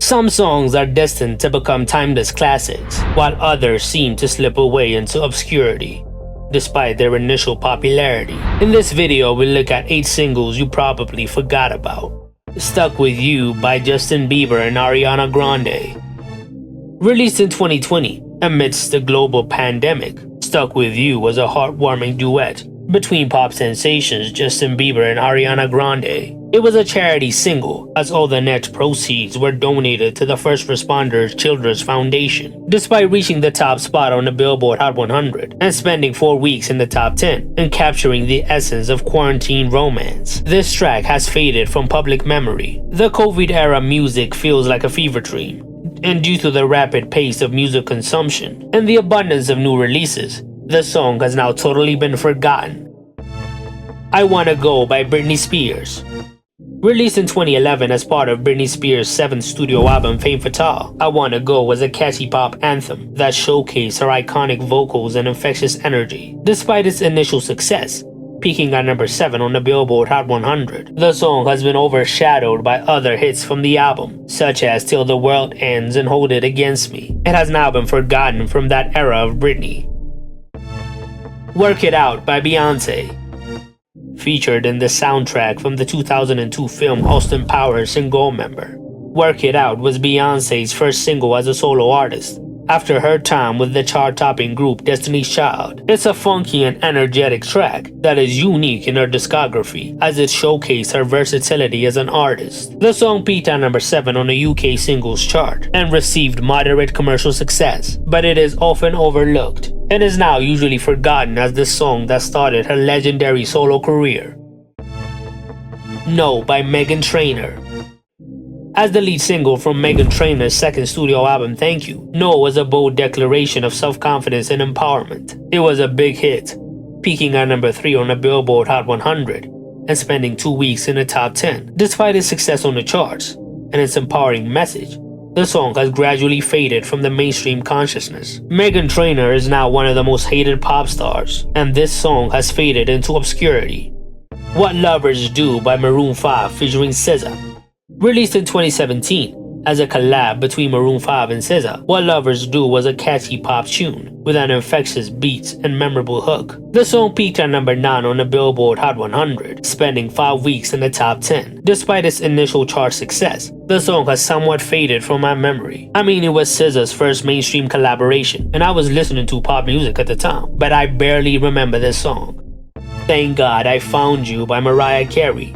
Some songs are destined to become timeless classics, while others seem to slip away into obscurity, despite their initial popularity. In this video, we'll look at 8 singles you probably forgot about. Stuck With You by Justin Bieber and Ariana Grande. Released in 2020, amidst the global pandemic, Stuck With You was a heartwarming duet between pop sensations Justin Bieber and Ariana Grande. It was a charity single, as all the net proceeds were donated to the First Responders Children's Foundation. Despite reaching the top spot on the Billboard Hot 100 and spending 4 weeks in the top 10 and capturing the essence of quarantine romance, this track has faded from public memory. The COVID-era music feels like a fever dream, and due to the rapid pace of music consumption and the abundance of new releases, the song has now totally been forgotten. I Wanna Go by Britney Spears. Released in 2011 as part of Britney Spears' 7th studio album Femme Fatale, I Wanna Go was a catchy pop anthem that showcased her iconic vocals and infectious energy. Despite its initial success, peaking at number 7 on the Billboard Hot 100, the song has been overshadowed by other hits from the album, such as Till the World Ends and Hold It Against Me. It has now been forgotten from that era of Britney. Work It Out by Beyoncé. Featured in the soundtrack from the 2002 film Austin Powers and Goldmember, Work It Out was Beyoncé's first single as a solo artist, after her time with the chart-topping group Destiny's Child. It's a funky and energetic track that is unique in her discography, as it showcased her versatility as an artist. The song peaked at number 7 on the UK singles chart and received moderate commercial success, but it is often overlooked and is now usually forgotten as the song that started her legendary solo career. No by Meghan Trainor. As the lead single from Meghan Trainor's 2nd studio album Thank You, No was a bold declaration of self-confidence and empowerment. It was a big hit, peaking at number 3 on the Billboard Hot 100 and spending 2 weeks in the top 10. Despite its success on the charts and its empowering message, the song has gradually faded from the mainstream consciousness. Meghan Trainor is now one of the most hated pop stars, and this song has faded into obscurity. What Lovers Do by Maroon 5 featuring SZA. Released in 2017 as a collab between Maroon 5 and SZA, What Lovers Do was a catchy pop tune with an infectious beat and memorable hook. The song peaked at number 9 on the Billboard Hot 100, spending 5 weeks in the top 10. Despite its initial chart success, the song has somewhat faded from my memory. I mean, it was SZA's first mainstream collaboration, and I was listening to pop music at the time, but I barely remember this song. Thank God I Found You by Mariah Carey.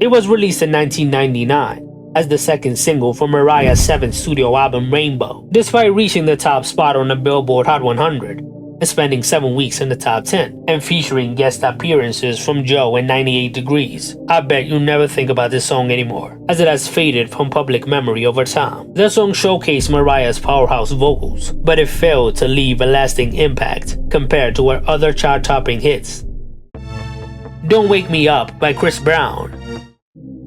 It was released in 1999 as the 2nd single from Mariah's 7th studio album Rainbow. Despite reaching the top spot on the Billboard Hot 100 and spending 7 weeks in the top 10 and featuring guest appearances from Joe and 98 Degrees, I bet you'll never think about this song anymore, as it has faded from public memory over time. The song showcased Mariah's powerhouse vocals, but it failed to leave a lasting impact compared to her other chart-topping hits. Don't Wake Me Up by Chris Brown.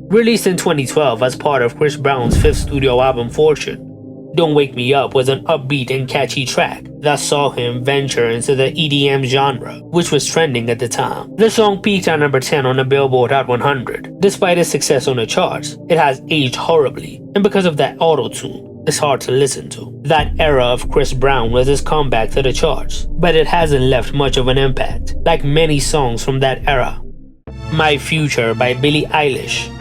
Released in 2012 as part of Chris Brown's 5th studio album Fortune, Don't Wake Me Up was an upbeat and catchy track that saw him venture into the EDM genre, which was trending at the time. The song peaked at number 10 on the Billboard Hot 100. Despite its success on the charts, it has aged horribly, and because of that auto-tune, it's hard to listen to. That era of Chris Brown was his comeback to the charts, but it hasn't left much of an impact, like many songs from that era. My Future by Billie Eilish.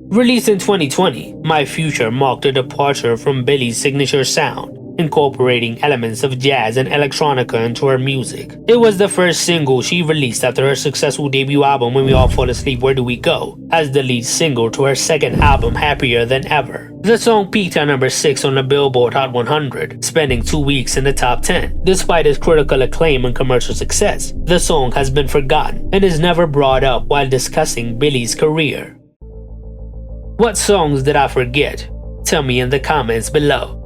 Released in 2020, My Future marked a departure from Billie's signature sound, incorporating elements of jazz and electronica into her music. It was the first single she released after her successful debut album When We All Fall Asleep Where Do We Go, as the lead single to her 2nd album Happier Than Ever. The song peaked at number 6 on the Billboard Hot 100, spending 2 weeks in the top 10. Despite its critical acclaim and commercial success, the song has been forgotten and is never brought up while discussing Billie's career. What songs did I forget? Tell me in the comments below.